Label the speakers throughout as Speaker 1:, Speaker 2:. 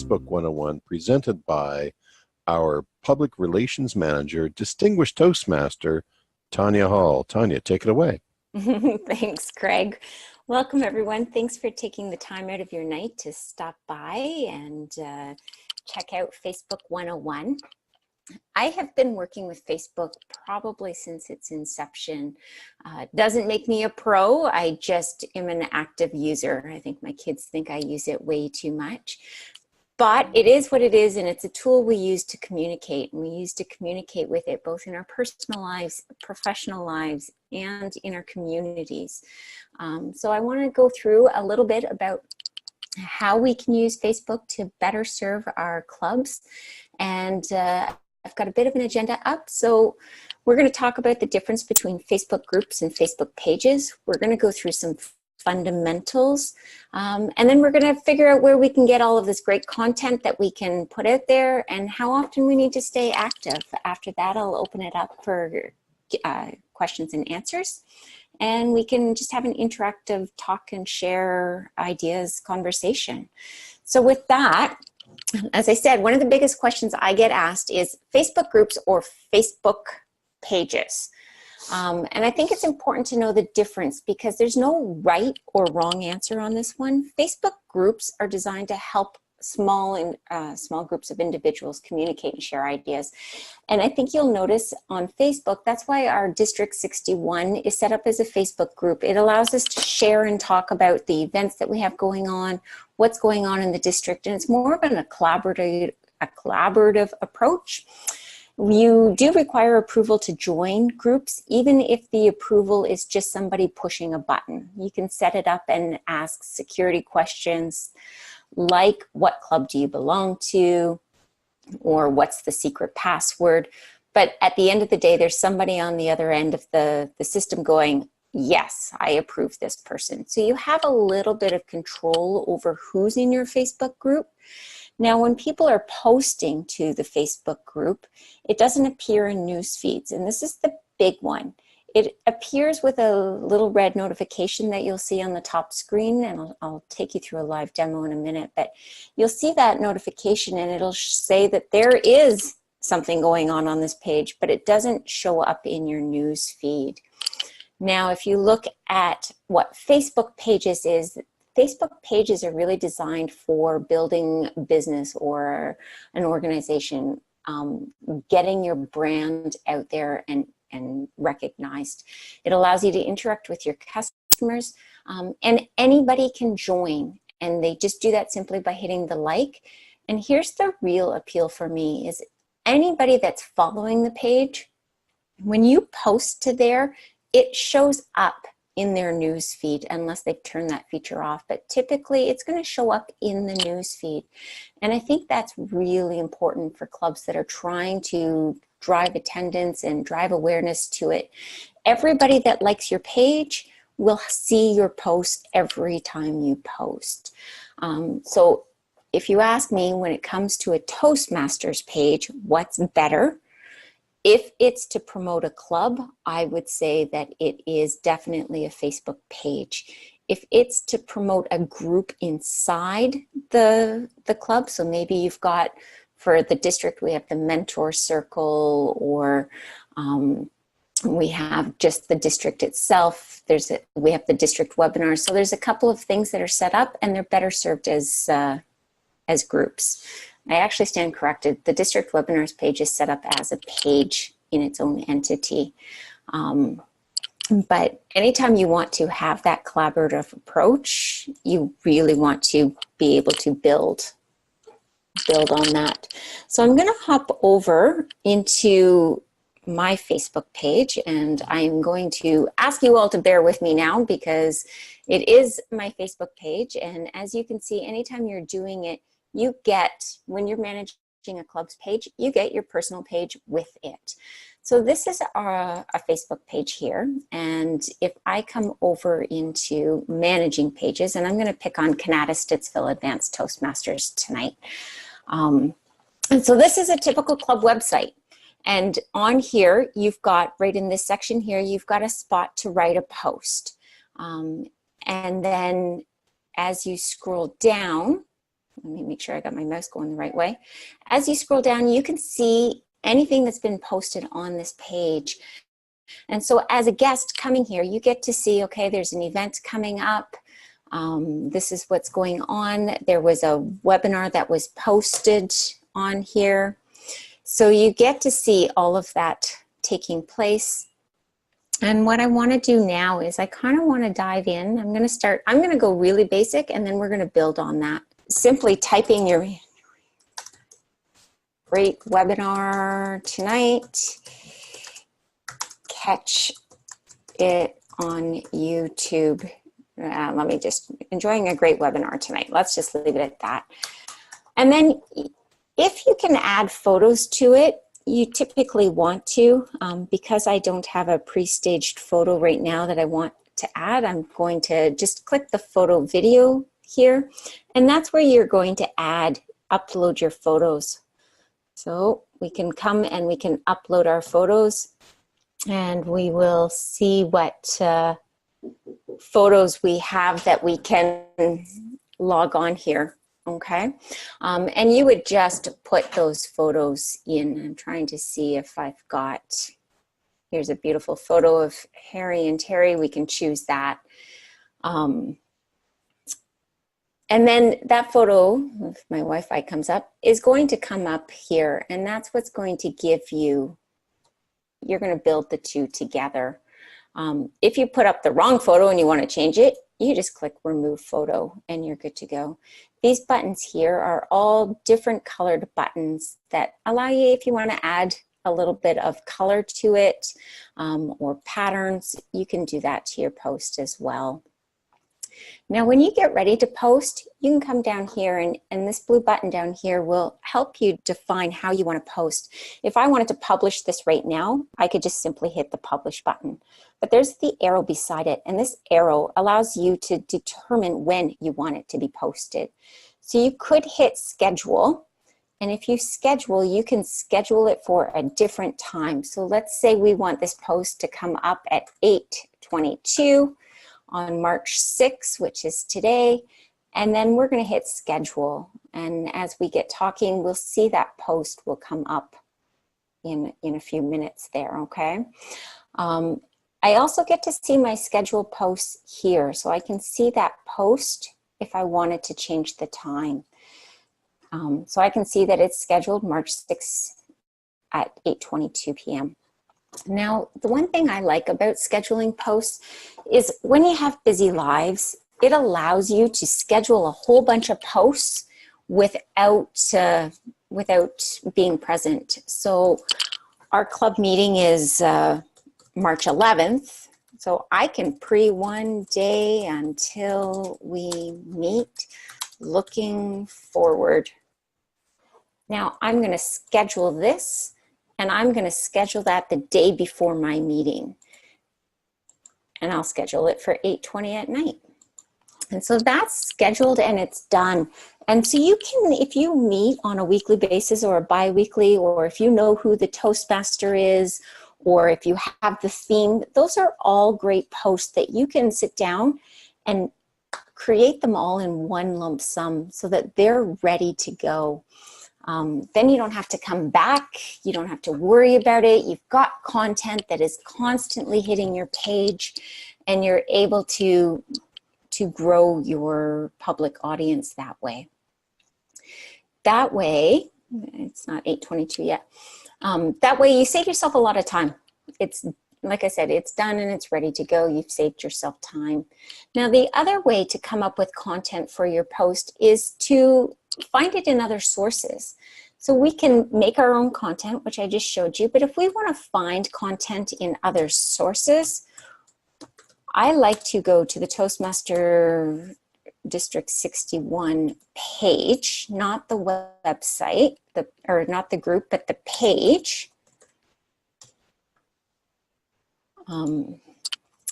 Speaker 1: Facebook 101 presented by our Public Relations Manager, Distinguished Toastmaster, Tanya Hall. Tanya, take it away.
Speaker 2: Thanks, Craig. Welcome, everyone. Thanks for taking the time out of your night to stop by and check out Facebook 101. I have been working with Facebook probably since its inception. Doesn't make me a pro. I just am an active user. I think my kids think I use it way too much. But it is what it is, and it's a tool we use to communicate. And we use to communicate with it both in our personal lives, professional lives, and in our communities. So I want to go through a little bit about how we can use Facebook to better serve our clubs. And I've got a bit of an agenda up. So we're going to talk about the difference between Facebook groups and Facebook pages. We're going to go through some fundamentals, and then we're going to figure out where we can get all of this great content that we can put out there and how often we need to stay active. After that, I'll open it up for questions and answers, and we can just have an interactive talk and share ideas conversation. So with that, as I said, one of the biggest questions I get asked is Facebook groups or Facebook pages. And I think it's important to know the difference because there's no right or wrong answer on this one. Facebook groups are designed to help small groups of individuals communicate and share ideas. And I think you'll notice on Facebook, that's why our District 61 is set up as a Facebook group. It allows us to share and talk about the events that we have going on, what's going on in the district, and it's more of a collaborative approach. You do require approval to join groups, even if the approval is just somebody pushing a button. You can set it up and ask security questions like what club do you belong to, or what's the secret password. But at the end of the day, there's somebody on the other end of the system going, yes, I approve this person. So you have a little bit of control over who's in your Facebook group. Now, when people are posting to the Facebook group, it doesn't appear in news feeds, and this is the big one. It appears with a little red notification that you'll see on the top screen, and I'll take you through a live demo in a minute, but you'll see that notification and it'll say that there is something going on this page, but it doesn't show up in your news feed. Now, if you look at what Facebook Pages is, Facebook pages are really designed for building business or an organization, getting your brand out there and recognized. It allows you to interact with your customers, and anybody can join, and they just do that simply by hitting the like. And here's the real appeal for me is anybody that's following the page, when you post to there, it shows up in their news feed unless they've turned that feature off. But typically it's going to show up in the news feed. And I think that's really important for clubs that are trying to drive attendance and drive awareness to it. Everybody that likes your page will see your post every time you post. So if you ask me, when it comes to a Toastmasters page, what's better? If it's to promote a club, I would say that it is definitely a Facebook page. If it's to promote a group inside the club, so maybe you've got, for the district, we have the mentor circle, or we have just the district itself. We have the district webinars. So there's a couple of things that are set up, and they're better served as groups. I actually stand corrected. The district webinars page is set up as a page in its own entity. But anytime you want to have that collaborative approach, you really want to be able to build on that. So I'm going to hop over into my Facebook page, and I'm going to ask you all to bear with me now because it is my Facebook page. And as you can see, anytime you're doing it, you get, when you're managing a club's page, you get your personal page with it. So this is a Facebook page here. And if I come over into managing pages, and I'm going to pick on Canada Stittsville Advanced Toastmasters tonight. And so this is a typical club website. And on here, you've got, right in this section here, you've got a spot to write a post. And then as you scroll down, Let me make sure I got my mouse going the right way. As you scroll down, you can see anything that's been posted on this page. And so as a guest coming here, you get to see, okay, there's an event coming up. This is what's going on. There was a webinar that was posted on here. So you get to see all of that taking place. And what I want to do now is I kind of want to dive in. I'm going to go really basic, and then we're going to build on that. Simply typing your great webinar tonight. Catch it on YouTube. Let me just, enjoying a great webinar tonight. Let's just leave it at that. And then if you can add photos to it, you typically want to. Because I don't have a pre-staged photo right now that I want to add, I'm going to just click the photo video here. And that's where you're going to upload your photos. So we can come and we can upload our photos, and we will see what photos we have that we can log on here. Okay, and you would just put those photos in. I'm trying to see if I've got, here's a beautiful photo of Harry and Terry. We can choose that. And then that photo, if my Wi-Fi comes up, is going to come up here, and that's what's going to give you, you're going to build the two together. If you put up the wrong photo and you want to change it, you just click remove photo and you're good to go. These buttons here are all different colored buttons that allow you, if you want to add a little bit of color to it or patterns, you can do that to your post as well. Now, when you get ready to post, you can come down here, and this blue button down here will help you define how you want to post. If I wanted to publish this right now, I could just simply hit the publish button. But there's the arrow beside it, and this arrow allows you to determine when you want it to be posted. So you could hit schedule, and if you schedule, you can schedule it for a different time. So let's say we want this post to come up at 8:22 on March 6th, which is today, and then we're going to hit schedule. And as we get talking, we'll see that post will come up in a few minutes there, okay? I also get to see my scheduled posts here, so I can see that post if I wanted to change the time. So I can see that it's scheduled March 6th at 8:22 p.m. Now, the one thing I like about scheduling posts is when you have busy lives, it allows you to schedule a whole bunch of posts without being present. So our club meeting is March 11th. So I can one day until we meet, looking forward. Now I'm going to schedule this, and I'm going to schedule that the day before my meeting. And I'll schedule it for 8:20 at night. And so that's scheduled and it's done. And so you can, if you meet on a weekly basis or a bi-weekly, or if you know who the Toastmaster is, or if you have the theme, those are all great posts that you can sit down and create them all in one lump sum so that they're ready to go. Then you don't have to come back. You don't have to worry about it. You've got content that is constantly hitting your page, and you're able to grow your public audience that way. That way, it's not 8:22 yet. That way you save yourself a lot of time. It's, like I said, it's done and it's ready to go. You've saved yourself time. Now, the other way to come up with content for your post is to find it in other sources. So we can make our own content, which I just showed you, but if we want to find content in other sources, I like to go to the Toastmaster District 61 page, not the website, or not the group, but the page.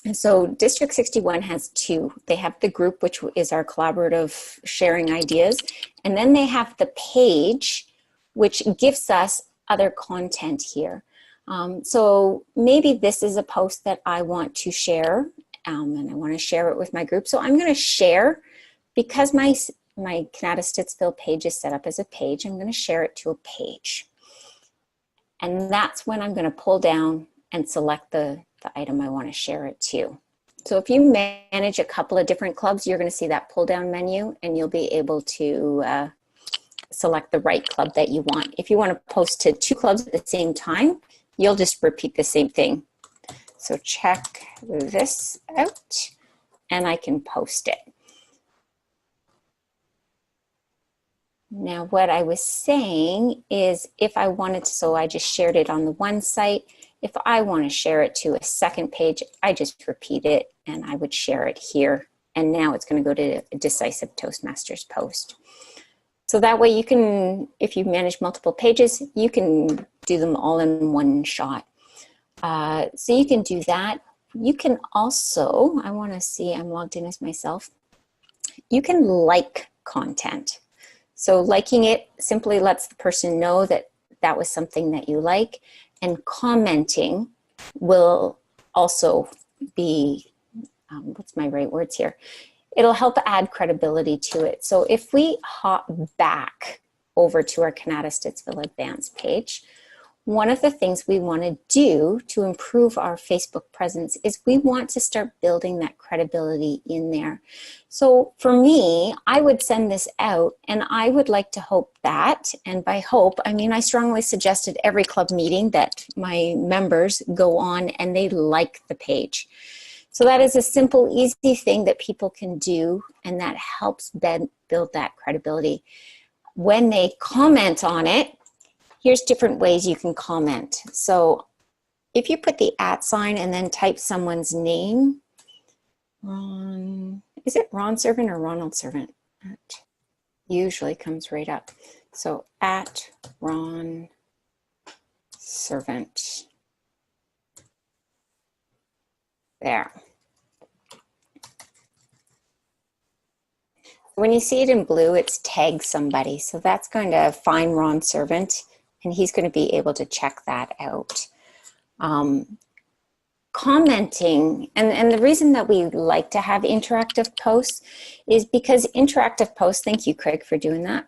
Speaker 2: And so District 61 has two. They have the group, which is our collaborative sharing ideas, and then they have the page, which gives us other content here. So maybe this is a post that I want to share, and I want to share it with my group. So I'm going to share, because my Canada Stittsville page is set up as a page. I'm going to share it to a page. And that's when I'm going to pull down and select the item I want to share it to. So if you manage a couple of different clubs, you're going to see that pull down menu and you'll be able to select the right club that you want. If you want to post to 2 clubs at the same time, you'll just repeat the same thing. So check this out and I can post it. Now what I was saying is if I wanted to, so I just shared it on the one site. If I want to share it to a second page, I just repeat it and I would share it here. And now it's going to go to a Decisive Toastmasters post. So that way you can, if you manage multiple pages, you can do them all in one shot. So you can do that. You can also, I want to see, I'm logged in as myself. You can like content. So liking it simply lets the person know that that was something that you like, and commenting will also be, what's my right words here? It'll help add credibility to it. So if we hop back over to our Canada Stittsville Advanced page, one of the things we want to do to improve our Facebook presence is we want to start building that credibility in there. So for me, I would send this out and I would like to hope that, and by hope, I mean I strongly suggested every club meeting that my members go on and they like the page. So that is a simple, easy thing that people can do, and that helps build that credibility. When they comment on it, here's different ways you can comment. So if you put the @ sign and then type someone's name, Ron, is it Ron Servant or Ronald Servant? That usually comes right up. So @Ron Servant. There. When you see it in blue, it's tag somebody. So that's going to find Ron Servant, and he's going to be able to check that out. Commenting, and the reason that we like to have interactive posts is because interactive posts, thank you, Craig, for doing that.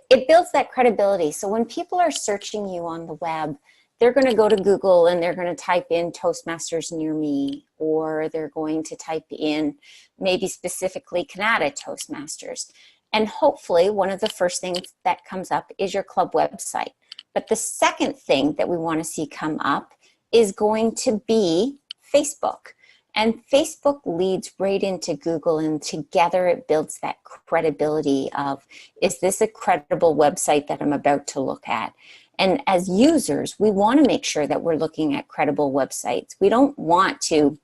Speaker 2: It builds that credibility. So when people are searching you on the web, they're going to go to Google and they're going to type in Toastmasters near me, or they're going to type in maybe specifically Canada Toastmasters. And hopefully one of the first things that comes up is your club website. But the second thing that we want to see come up is going to be Facebook. And Facebook leads right into Google, and together it builds that credibility of, is this a credible website that I'm about to look at? And as users, we want to make sure that we're looking at credible websites. We don't want to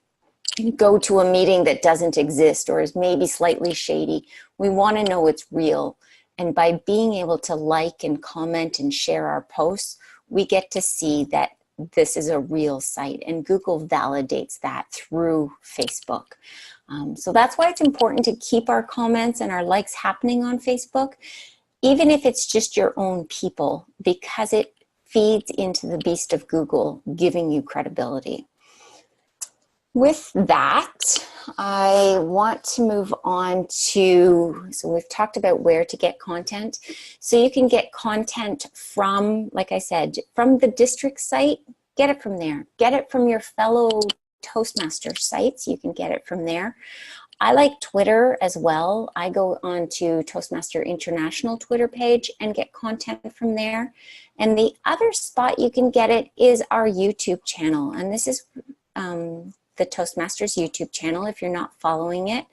Speaker 2: go to a meeting that doesn't exist or is maybe slightly shady. We want to know it's real. And by being able to like and comment and share our posts, we get to see that this is a real site, and Google validates that through Facebook. So that's why it's important to keep our comments and our likes happening on Facebook, even if it's just your own people, because it feeds into the beast of Google, giving you credibility. With that, I want to move on to, so we've talked about where to get content. So you can get content from, like I said, from the district site, get it from there. Get it from your fellow Toastmaster sites, you can get it from there. I like Twitter as well. I go on to Toastmaster International Twitter page and get content from there. And the other spot you can get it is our YouTube channel. And this is the Toastmasters YouTube channel. If you're not following it,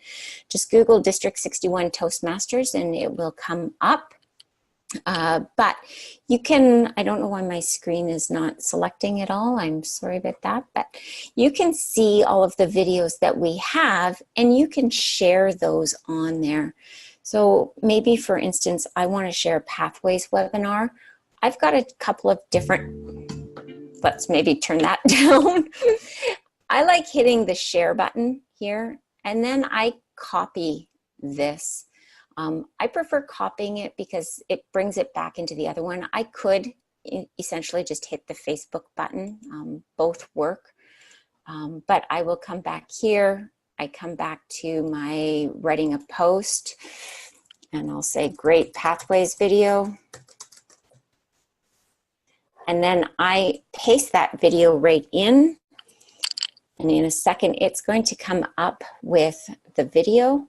Speaker 2: just Google District 61 Toastmasters and it will come up. But you can, I don't know why my screen is not selecting at all. I'm sorry about that, but you can see all of the videos that we have and you can share those on there. So maybe, for instance, I want to share a Pathways webinar. I've got a couple of different, let's maybe turn that down. I like hitting the share button here and then I copy this. I prefer copying it because it brings it back into the other one. I could essentially just hit the Facebook button. Both work, but I will come back here I come back to my writing a post and I'll say great pathways video. And then I paste that video right in. And in a second, it's going to come up with the video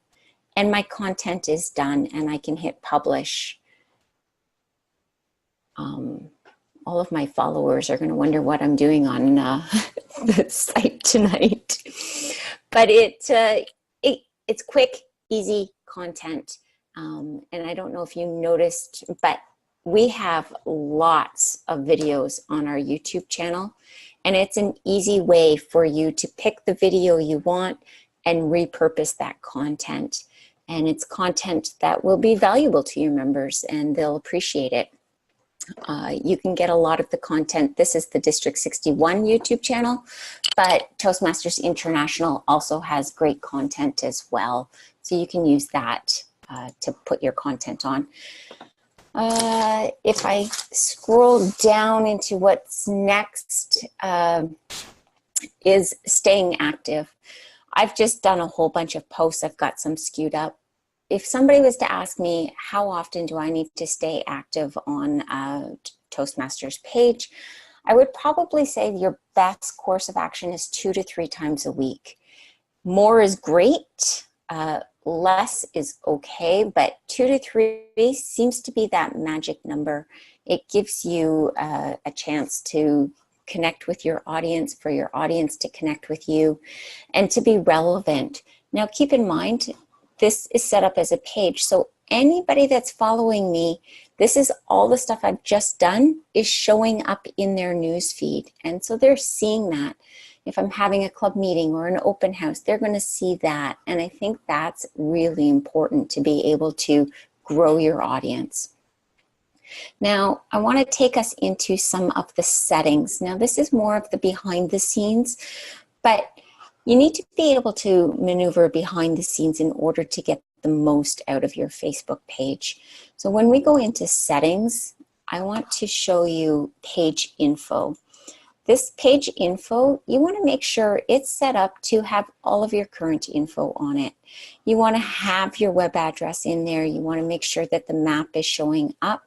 Speaker 2: and my content is done and I can hit publish. All of my followers are going to wonder what I'm doing on the site tonight. But it's quick, easy content. And I don't know if you noticed, but we have lots of videos on our YouTube channel. And it's an easy way for you to pick the video you want and repurpose that content. And it's content that will be valuable to your members and they'll appreciate it. You can get a lot of the content. This is the District 61 YouTube channel, but Toastmasters International also has great content as well. So you can use that to put your content on. If I scroll down into what's next, is staying active. I've just done a whole bunch of posts. I've got some skewed up. If somebody was to ask me, how often do I need to stay active on a Toastmasters page? I would probably say your best course of action is 2 to 3 times a week. More is great, less is okay, but 2 to 3 seems to be that magic number. It gives you a chance to connect with your audience, for your audience to connect with you, and to be relevant. Now keep in mind, this is set up as a page. So anybody that's following me, this is all the stuff I've just done is showing up in their news feed. And so they're seeing that. If I'm having a club meeting or an open house, they're going to see that. And I think that's really important to be able to grow your audience. Now, I want to take us into some of the settings. Now, this is more of the behind the scenes, but you need to be able to maneuver behind the scenes in order to get the most out of your Facebook page. So when we go into settings, I want to show you page info. This page info, you want to make sure it's set up to have all of your current info on it. You want to have your web address in there. You want to make sure that the map is showing up.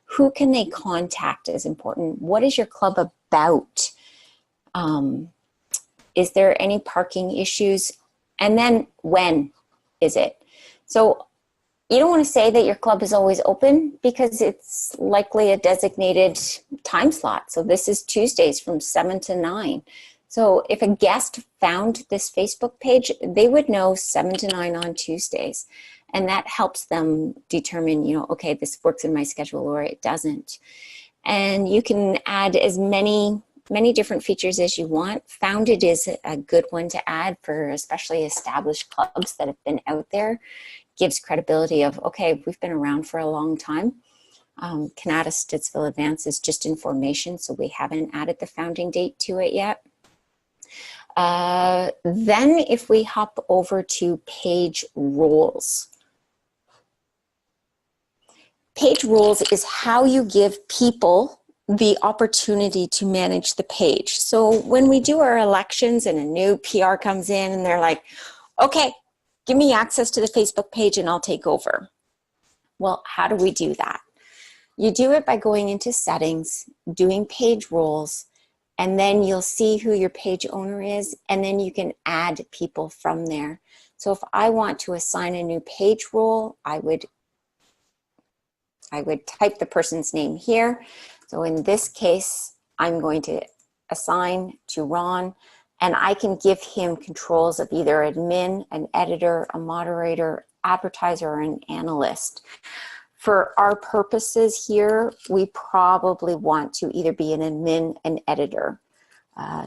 Speaker 2: Who can they contact is important. What is your club about? Is there any parking issues? And then when is it? So you don't want to say that your club is always open because it's likely a designated time slot. So this is Tuesdays from 7 to 9. So if a guest found this Facebook page, they would know 7 to 9 on Tuesdays. And that helps them determine, you know, okay, this works in my schedule or it doesn't. And you can add as many different features as you want. Founded is a good one to add for especially established clubs that have been out there. Gives credibility of, okay, we've been around for a long time. Canada Stittsville Advance is just in formation, so we haven't added the founding date to it yet. Then if we hop over to page rules. Page rules is how you give people the opportunity to manage the page. So when we do our elections and a new PR comes in and they're like, okay, give me access to the Facebook page and I'll take over. Well, how do we do that? You do it by going into settings, doing page rules, and then you'll see who your page owner is, and then you can add people from there. So if I want to assign a new page rule, I would type the person's name here. So in this case, I'm going to assign to Ron, and I can give him controls of either admin, an editor, a moderator, advertiser, or an analyst. For our purposes here, we probably want to either be an admin, an editor.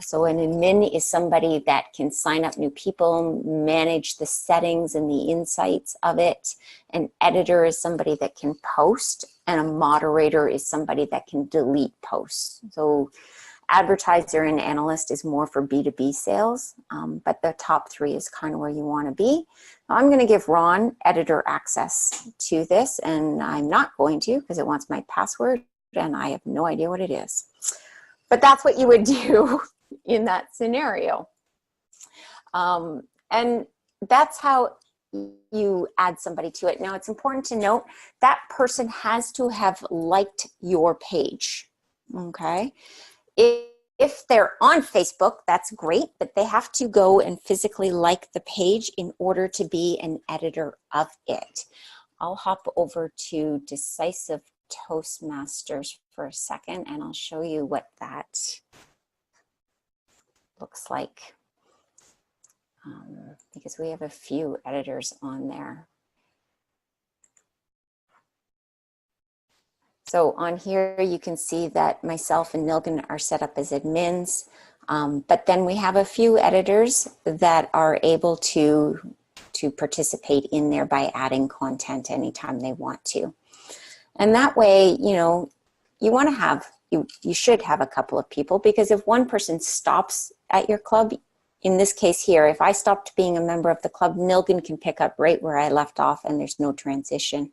Speaker 2: So an admin is somebody that can sign up new people, manage the settings and the insights of it. An editor is somebody that can post, and a moderator is somebody that can delete posts. So advertiser and analyst is more for B2B sales, but the top 3 is kind of where you want to be. I'm going to give Ron editor access to this, and I'm not going to because it wants my password, and I have no idea what it is. But that's what you would do in that scenario. And that's how you add somebody to it. Now, it's important to note that person has to have liked your page, okay? If they're on Facebook, that's great, but they have to go and physically like the page in order to be an editor of it. I'll hop over to Decisive Toastmasters for a second, and I'll show you what that looks like. Because we have a few editors on there. So on here, you can see that myself and Nilgan are set up as admins, but then we have a few editors that are able to participate in there by adding content anytime they want to. And that way, you know, you want to have, you should have a couple of people, because if one person stops at your club, in this case here, if I stopped being a member of the club, Nilgan can pick up right where I left off and there's no transition.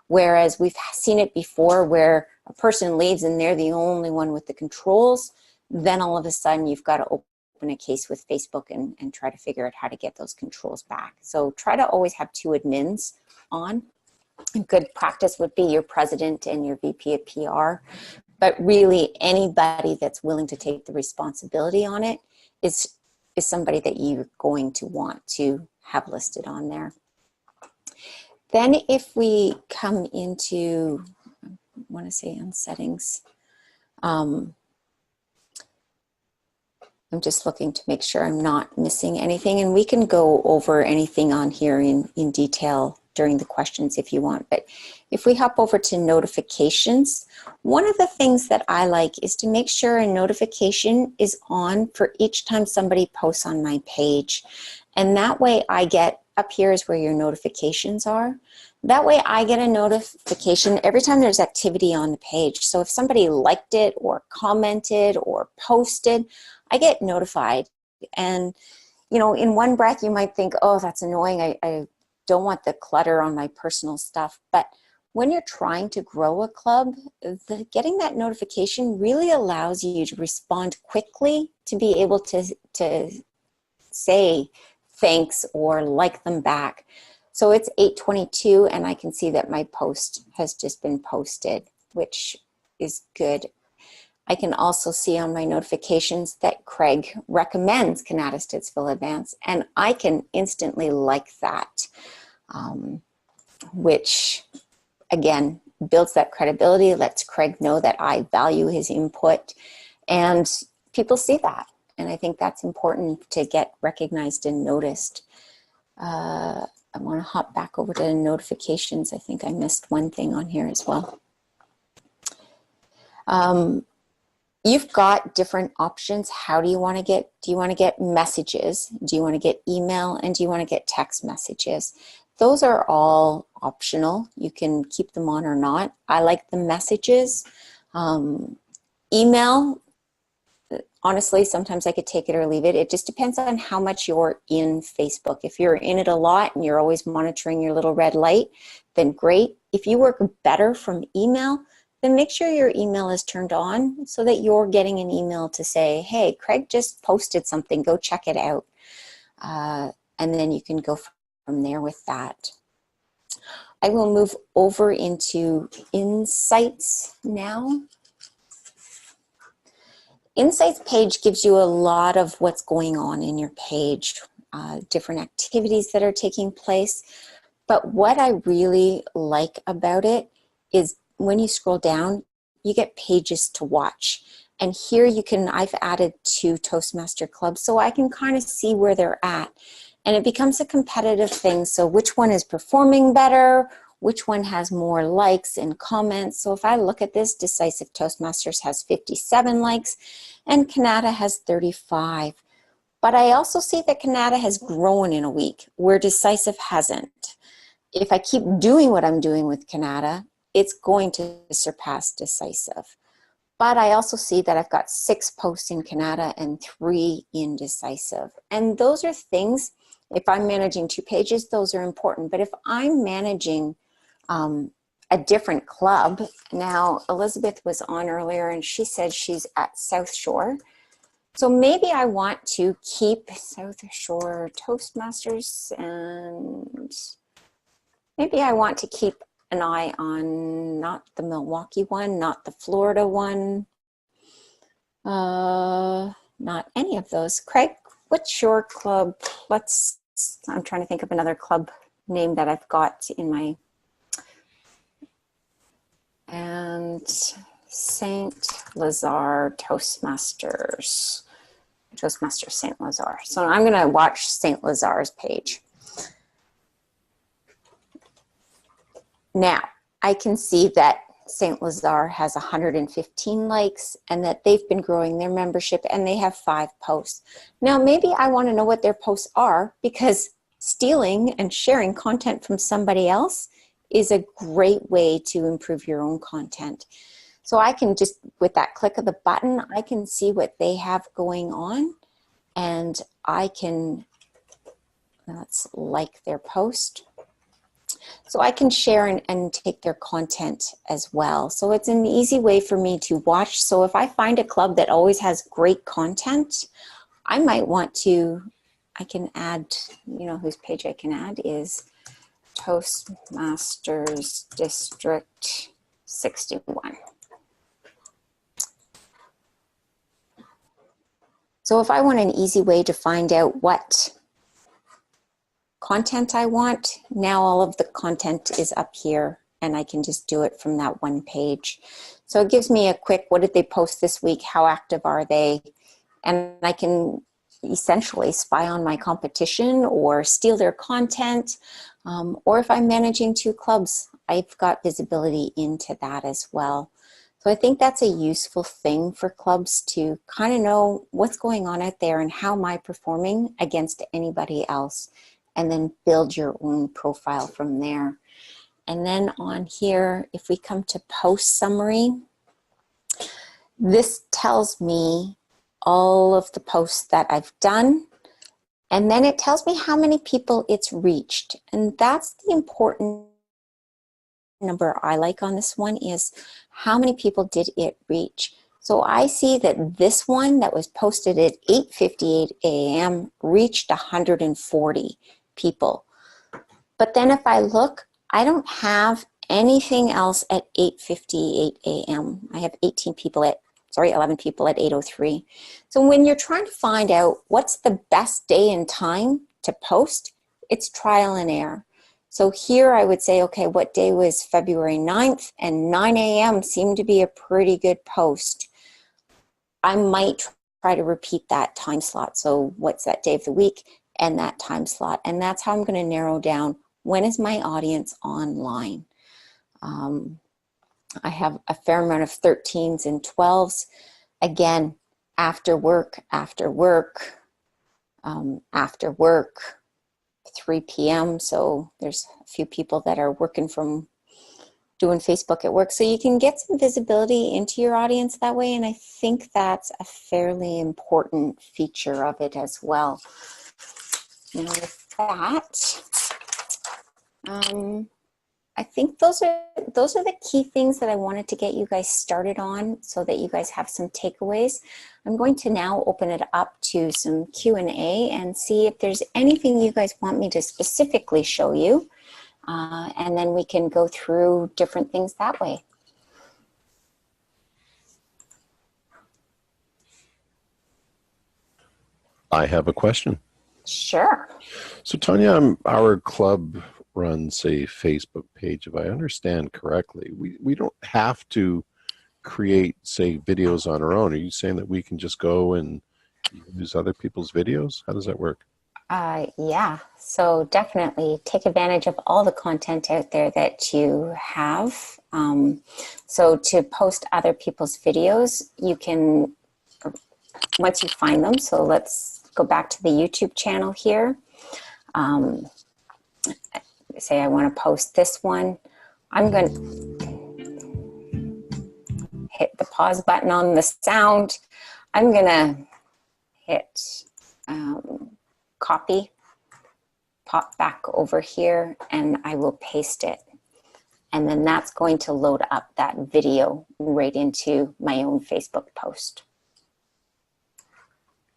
Speaker 2: Whereas we've seen it before where a person leaves and they're the only one with the controls, then all of a sudden you've got to open a case with Facebook and try to figure out how to get those controls back. So try to always have two admins on. A good practice would be your president and your VP of PR. But really anybody that's willing to take the responsibility on it is somebody that you're going to want to have listed on there. Then if we come into, I want to say on settings, I'm just looking to make sure I'm not missing anything, and we can go over anything on here in detail during the questions if you want. But if we hop over to notifications, one of the things that I like is to make sure a notification is on for each time somebody posts on my page. And that way I get, up here is where your notifications are. That way I get a notification every time there's activity on the page. So if somebody liked it or commented or posted, I get notified. And, you know, in one breath you might think, oh, that's annoying. I don't want the clutter on my personal stuff. But when you're trying to grow a club, getting that notification really allows you to respond quickly, to be able to say thanks or like them back. So it's 8:22 and I can see that my post has just been posted, which is good. I can also see on my notifications that Craig recommends Canada Stittsville Advance, and I can instantly like that, which again builds that credibility, lets Craig know that I value his input, and people see that. And I think that's important to get recognized and noticed. I want to hop back over to notifications. I think I missed one thing on here as well. You've got different options. How do you want to get messages? Do you want to get email? And do you want to get text messages? Those are all optional. You can keep them on or not. I like the messages. Email, honestly, sometimes I could take it or leave it. It just depends on how much you're in Facebook. If you're in it a lot and you're always monitoring your little red light, then great. If you work better from email, then make sure your email is turned on so that you're getting an email to say, hey, Craig just posted something, go check it out. And then you can go from there with that. I will move over into Insights now. Insights page gives you a lot of what's going on in your page, different activities that are taking place. But what I really like about it is when you scroll down, you get pages to watch. And here you can, I've added 2 Toastmaster clubs so I can kind of see where they're at. And it becomes a competitive thing. So which one is performing better? Which one has more likes and comments? So if I look at this, Decisive Toastmasters has 57 likes and Canada has 35. But I also see that Canada has grown in a week where Decisive hasn't. If I keep doing what I'm doing with Canada, it's going to surpass Decisive. But I also see that I've got 6 posts in Canada and 3 in Decisive. And those are things, if I'm managing 2 pages, those are important. But if I'm managing a different club, now Elizabeth was on earlier and she said she's at South Shore. So maybe I want to keep South Shore Toastmasters, and maybe I want to keep an eye on not the Milwaukee one, not the Florida one, not any of those. Craig, what's your club? I'm trying to think of another club name that I've got in my, and St. Lazare Toastmasters. Toastmasters St. Lazare. So I'm going to watch St. Lazare's page. Now, I can see that St. Lazare has 115 likes and that they've been growing their membership and they have 5 posts. Now, maybe I want to know what their posts are, because stealing and sharing content from somebody else is a great way to improve your own content. So I can just, with that click of the button, I can see what they have going on, and I can, let's like their post. So I can share and take their content as well. So it's an easy way for me to watch. So if I find a club that always has great content, I might want to, I can add, you know, whose page I can add is Toastmasters District 61. So if I want an easy way to find out what content I want, now all of the content is up here and I can just do it from that one page. So it gives me a quick, what did they post this week? How active are they? And I can essentially spy on my competition or steal their content. Or if I'm managing 2 clubs, I've got visibility into that as well. So I think that's a useful thing for clubs to kind of know what's going on out there and how am I performing against anybody else, and then build your own profile from there. And then on here, if we come to post summary, this tells me all of the posts that I've done, and then it tells me how many people it's reached. And that's the important number I like on this one, is how many people did it reach. So I see that this one that was posted at 8:58 a.m. reached 140 people. But then if I look, I don't have anything else at 8:58 a.m. I have 11 people at 8:03. So when you're trying to find out what's the best day and time to post, it's trial and error. So here I would say, okay, what day was February 9th? And 9 a.m. seemed to be a pretty good post. I might try to repeat that time slot. So what's that day of the week and that time slot? And that's how I'm going to narrow down when is my audience online. I have a fair amount of 13s and 12s. Again, after work, 3 p.m. So there's a few people that are working from doing Facebook at work. So you can get some visibility into your audience that way. And I think that's a fairly important feature of it as well. Now with that, I think those are the key things that I wanted to get you guys started on so that you guys have some takeaways. I'm going to now open it up to some Q&A and see if there's anything you guys want me to specifically show you. And then we can go through different things that way.
Speaker 1: I have a question.
Speaker 2: Sure.
Speaker 1: So Tanya, our club runs a Facebook page, if I understand correctly. We don't have to create, say, videos on our own. Are you saying that we can just go and use other people's videos? How does that work?
Speaker 2: Yeah, so definitely take advantage of all the content out there that you have. So to post other people's videos, you can, once you find them, so let's go back to the YouTube channel here. Say I want to post this one. I'm going to hit the pause button on the sound. I'm going to hit copy, pop back over here, and I will paste it. And then that's going to load up that video right into my own Facebook post.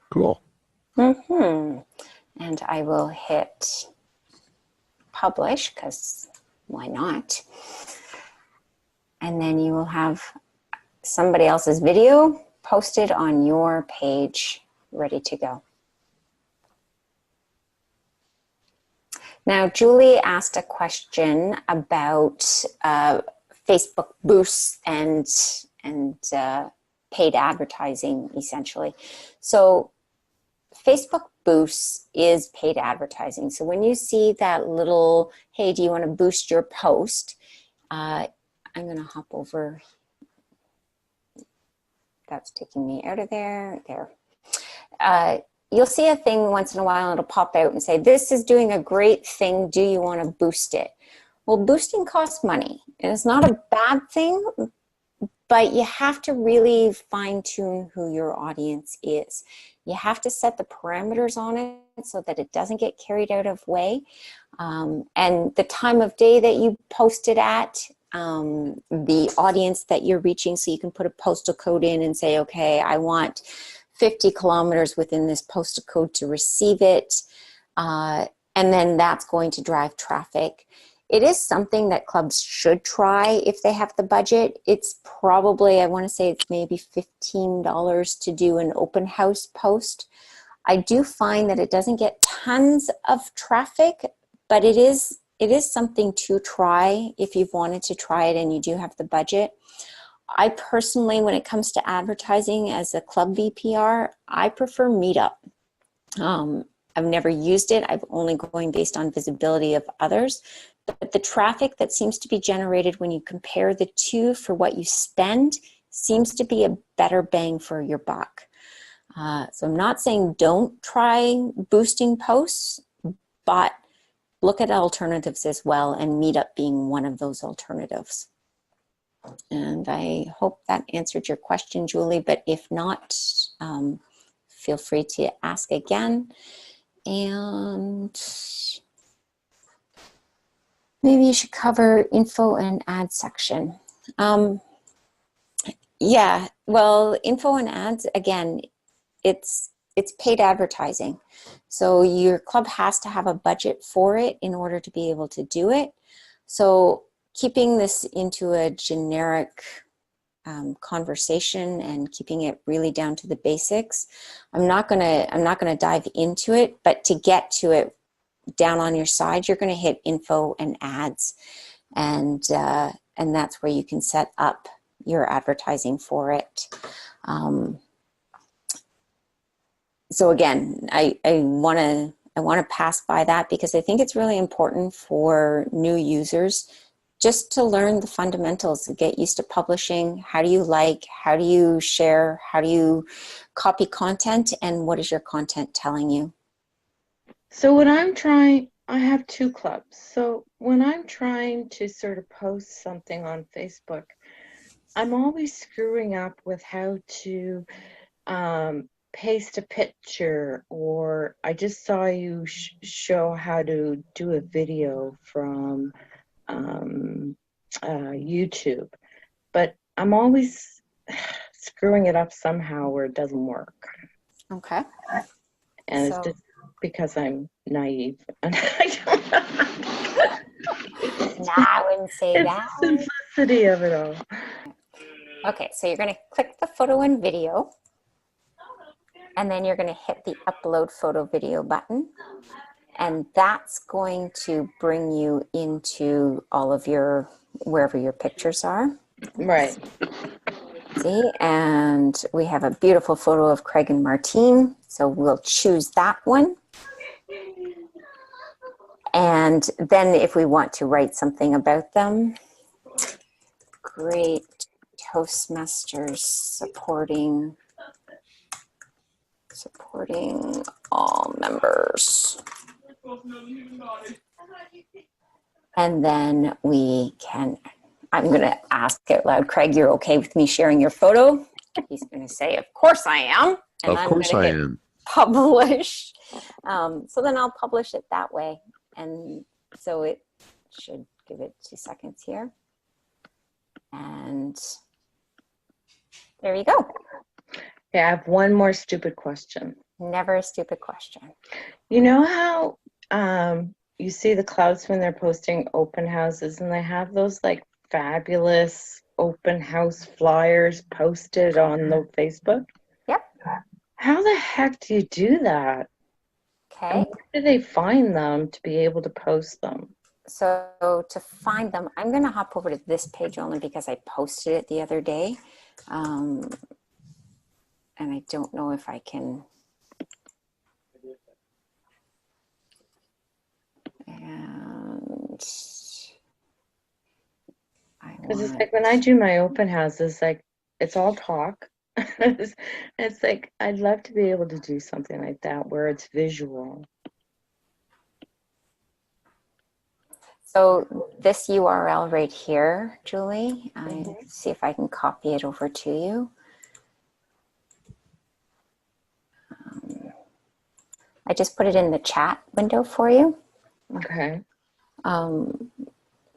Speaker 1: Cool.
Speaker 2: And I will hit publish because why not? And then you will have somebody else's video posted on your page, ready to go. Now, Julie asked a question about Facebook boosts and paid advertising, essentially. So Facebook boosts is paid advertising. So when you see that little, hey, do you want to boost your post? I'm going to hop over. That's taking me out of there. There. You'll see a thing once in a while, and it'll pop out and say, this is doing a great thing. Do you want to boost it? Well, boosting costs money, and it's not a bad thing, but you have to really fine tune who your audience is. You have to set the parameters on it so that it doesn't get carried out of way. And the time of day that you post it at, the audience that you're reaching, so you can put a postal code in and say, okay, I want 50 kilometers within this postal code to receive it. And then that's going to drive traffic. It is something that clubs should try if they have the budget. It's probably, I want to say it's maybe $15 to do an open house post. I do find that it doesn't get tons of traffic, but it is something to try if you've wanted to try it and you do have the budget. I personally, when it comes to advertising as a club VPR, I prefer Meetup. I've never used it. I've only going based on visibility of others. But the traffic that seems to be generated when you compare the two for what you spend seems to be a better bang for your buck. So I'm not saying don't try boosting posts, but look at alternatives as well, and Meetup being one of those alternatives. And I hope that answered your question, Julie, but if not, feel free to ask again. And maybe you should cover info and ads section. Yeah, well, info and ads, again, it's paid advertising. So your club has to have a budget for it in order to be able to do it. So keeping this into a generic conversation and keeping it really down to the basics, I'm not gonna dive into it, but to get to it down on your side, you're gonna hit info and ads, and that's where you can set up your advertising for it. So again, I want to pass by that because I think it's really important for new users just to learn the fundamentals, to get used to publishing. How do you like, how do you share, how do you copy content, and what is your content telling you?
Speaker 3: So when I'm trying, I have two clubs. So when I'm trying to sort of post something on Facebook, I'm always screwing up with how to paste a picture, or I just saw you show how to do a video from YouTube, but I'm always screwing it up somehow where it doesn't work.
Speaker 2: Okay.
Speaker 3: And
Speaker 2: so,
Speaker 3: it's just because I'm naive and I don't know.
Speaker 2: nah, I wouldn't say that.
Speaker 3: The simplicity of it all.
Speaker 2: Okay, so you're going to click the photo and video, and then you're going to hit the upload photo video button, and that's going to bring you into all of your, wherever your pictures are.
Speaker 3: Right.
Speaker 2: See, and we have a beautiful photo of Craig and Martine, so we'll choose that one. And then if we want to write something about them, great Toastmasters supporting all members. And then we can, I'm going to ask out loud, Craig, you're okay with me sharing your photo? He's going to say, of course I am. And
Speaker 1: Of course I am.
Speaker 2: Publish. So then I'll publish it that way. And so it should give it 2 seconds here. And there you go.
Speaker 3: Yeah, I have one more stupid question.
Speaker 2: Never a stupid question.
Speaker 3: You know how you see the clubs when they're posting open houses and they have those like fabulous open house flyers posted on the Facebook?
Speaker 2: Yep.
Speaker 3: How the heck do you do that?
Speaker 2: Okay.
Speaker 3: And where do they find them to be able to post them?
Speaker 2: So to find them, I'm going to hop over to this page only because I posted it the other day. And I don't know if I can. And
Speaker 3: Because it's like when I do my open houses, like it's all talk. It's like I'd love to be able to do something like that where it's visual.
Speaker 2: So this URL right here, Julie, see if I can copy it over to you. I just put it in the chat window for you.
Speaker 3: Okay.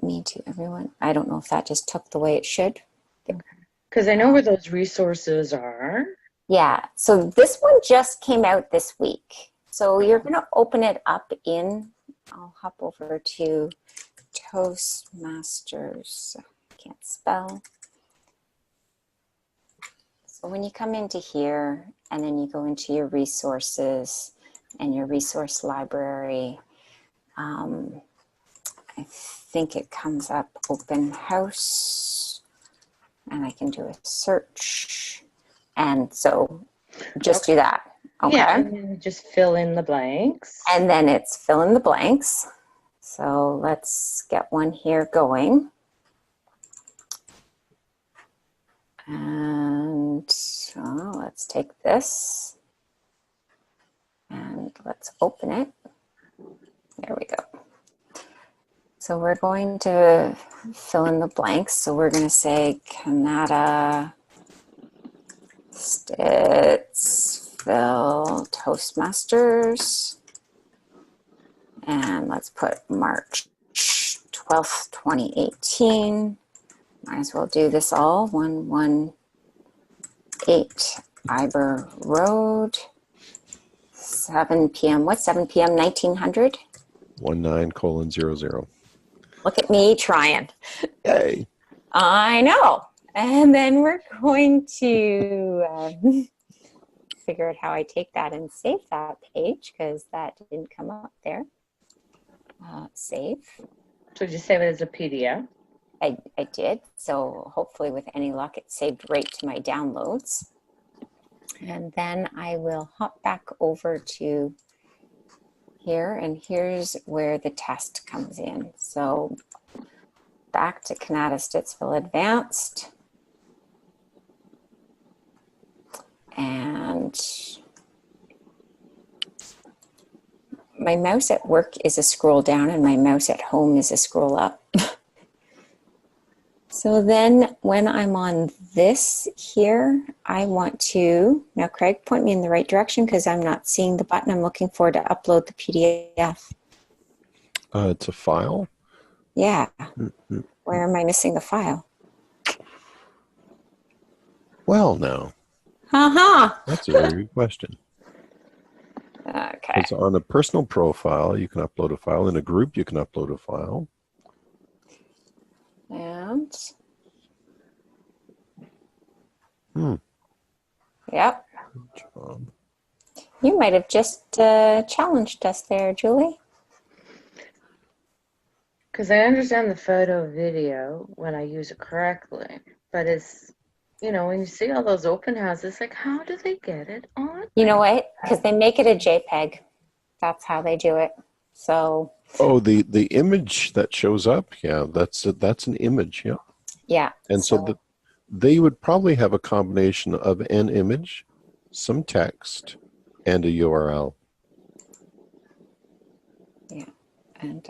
Speaker 2: Me too, everyone. I don't know if that just took the way it should.
Speaker 3: Because I know where those resources are.
Speaker 2: Yeah, so this one just came out this week. So you're going to open it up in, I'll hop over to Toastmasters. Can't spell. So when you come into here and then you go into your resources and your resource library, I think it comes up open house and I can do a search. And so just do that. Okay.
Speaker 3: Yeah, and then just fill in the blanks.
Speaker 2: And then it's fill in the blanks. So let's get one here going. And so let's take this and let's open it. There we go. So we're going to fill in the blanks. So we're going to say Canada Stittsville Toastmasters. And let's put March 12th, 2018. Might as well do this all. 118 Iber Road. 7 p.m. What's 7 p.m. 1900?
Speaker 1: 19:00.
Speaker 2: Look at me trying.
Speaker 1: Yay.
Speaker 2: I know. And then we're going to figure out how I take that and save that page because that didn't come up there. Save.
Speaker 3: So just save it as a PDF.
Speaker 2: I did. So hopefully with any luck, it saved right to my downloads. And then I will hop back over to here, and here's where the test comes in. So back to Canada Stittsville Advanced. And my mouse at work is a scroll down and my mouse at home is a scroll up. So then when I'm on this here, I want to, now Craig, point me in the right direction because I'm not seeing the button. I'm looking for to upload the PDF.
Speaker 1: It's a file?
Speaker 2: Yeah. Where am I missing the file?
Speaker 1: Well, now. That's a very good question.
Speaker 2: Okay.
Speaker 1: It's on a personal profile, you can upload a file. In a group, you can upload a file.
Speaker 2: And
Speaker 1: Good
Speaker 2: yep.
Speaker 1: job.
Speaker 2: You might have just challenged us there, Julie.
Speaker 3: Because I understand the photo video when I use it correctly, but it's, you know, when you see all those open houses, like how do they get it on?
Speaker 2: You know what? Because they make it a JPEG. That's how they do it. So.
Speaker 1: Oh, the image that shows up, yeah, that's an image, yeah.
Speaker 2: Yeah.
Speaker 1: And so they would probably have a combination of an image, some text, and a URL.
Speaker 2: Yeah. And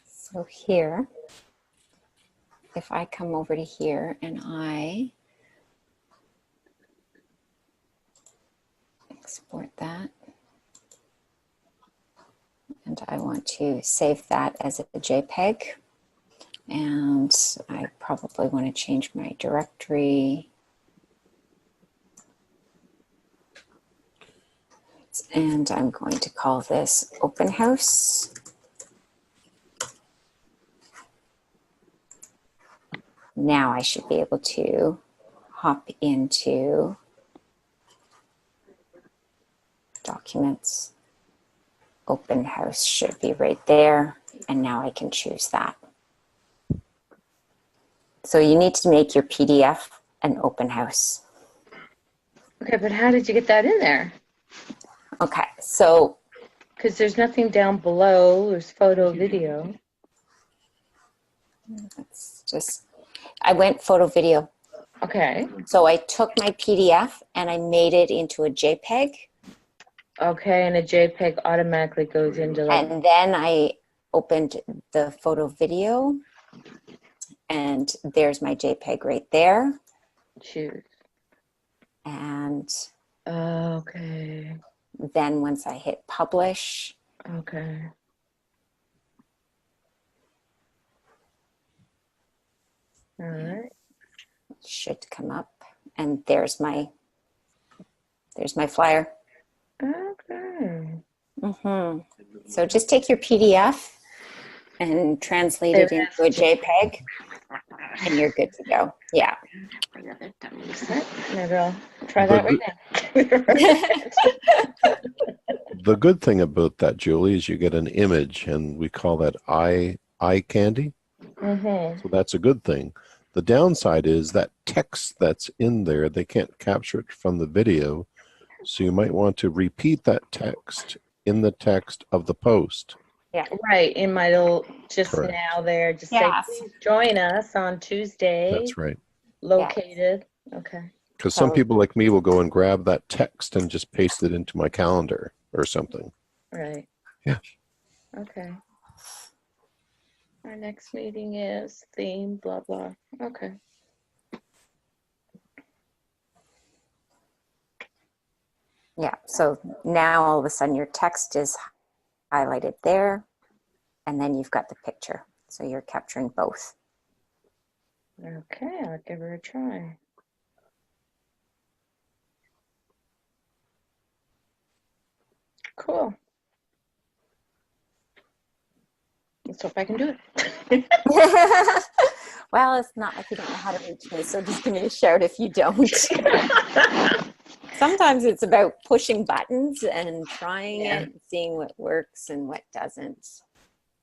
Speaker 2: so here, if I come over to here and I export that, and I want to save that as a JPEG. And I probably want to change my directory. And I'm going to call this Open House. Now I should be able to hop into Documents. Open House should be right there. And now I can choose that. So you need to make your PDF an Open House.
Speaker 3: Okay, but how did you get that in there?
Speaker 2: Okay, so
Speaker 3: Because there's nothing down below. There's photo, video.
Speaker 2: let's just, I went photo video.
Speaker 3: Okay.
Speaker 2: So I took my PDF and I made it into a JPEG.
Speaker 3: Okay, and a JPEG automatically goes into like.
Speaker 2: And then I opened the photo video. And there's my JPEG right there.
Speaker 3: Choose.
Speaker 2: And
Speaker 3: Okay.
Speaker 2: then once I hit publish,
Speaker 3: Okay. All right.
Speaker 2: it should come up. And there's my flyer.
Speaker 3: Okay.
Speaker 2: So just take your PDF and translate it into a JPEG, and you're good to go. Yeah.
Speaker 3: Maybe I'll try that right now.
Speaker 1: The good thing about that, Julie, is you get an image, and we call that eye candy. So that's a good thing. The downside is that text that's in there, they can't capture it from the video. So you might want to repeat that text in the text of the post.
Speaker 2: Yeah.
Speaker 3: Right, in my little just
Speaker 1: Correct.
Speaker 3: now there, just
Speaker 2: Yes.
Speaker 3: say, please join us on Tuesday.
Speaker 1: That's right.
Speaker 3: Located. Yes. Okay.
Speaker 1: Because some people like me will go and grab that text and just paste it into my calendar or something.
Speaker 3: Right.
Speaker 1: Yeah.
Speaker 3: Okay. Our next meeting is theme, blah, blah. Okay.
Speaker 2: Yeah. So now all of a sudden your text is highlighted there, and then you've got the picture. So you're capturing both.
Speaker 3: Okay, I'll give her a try. Cool. Let's hope I can do it.
Speaker 2: Well, it's not like you don't know how to reach me, so just give me a shout if you don't. Sometimes it's about pushing buttons and trying it and seeing what works and what doesn't.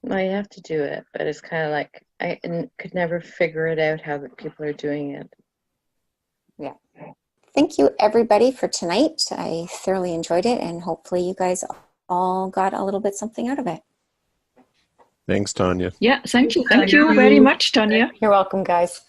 Speaker 3: I have to do it, but it's kind of like I could never figure it out how the people are doing it.
Speaker 2: Yeah. Thank you, everybody, for tonight. I thoroughly enjoyed it, and hopefully you guys all got a little bit something out of it.
Speaker 1: Thanks, Tanya.
Speaker 4: Yeah, thank you. Thank you very much, Tanya.
Speaker 2: You're welcome, guys.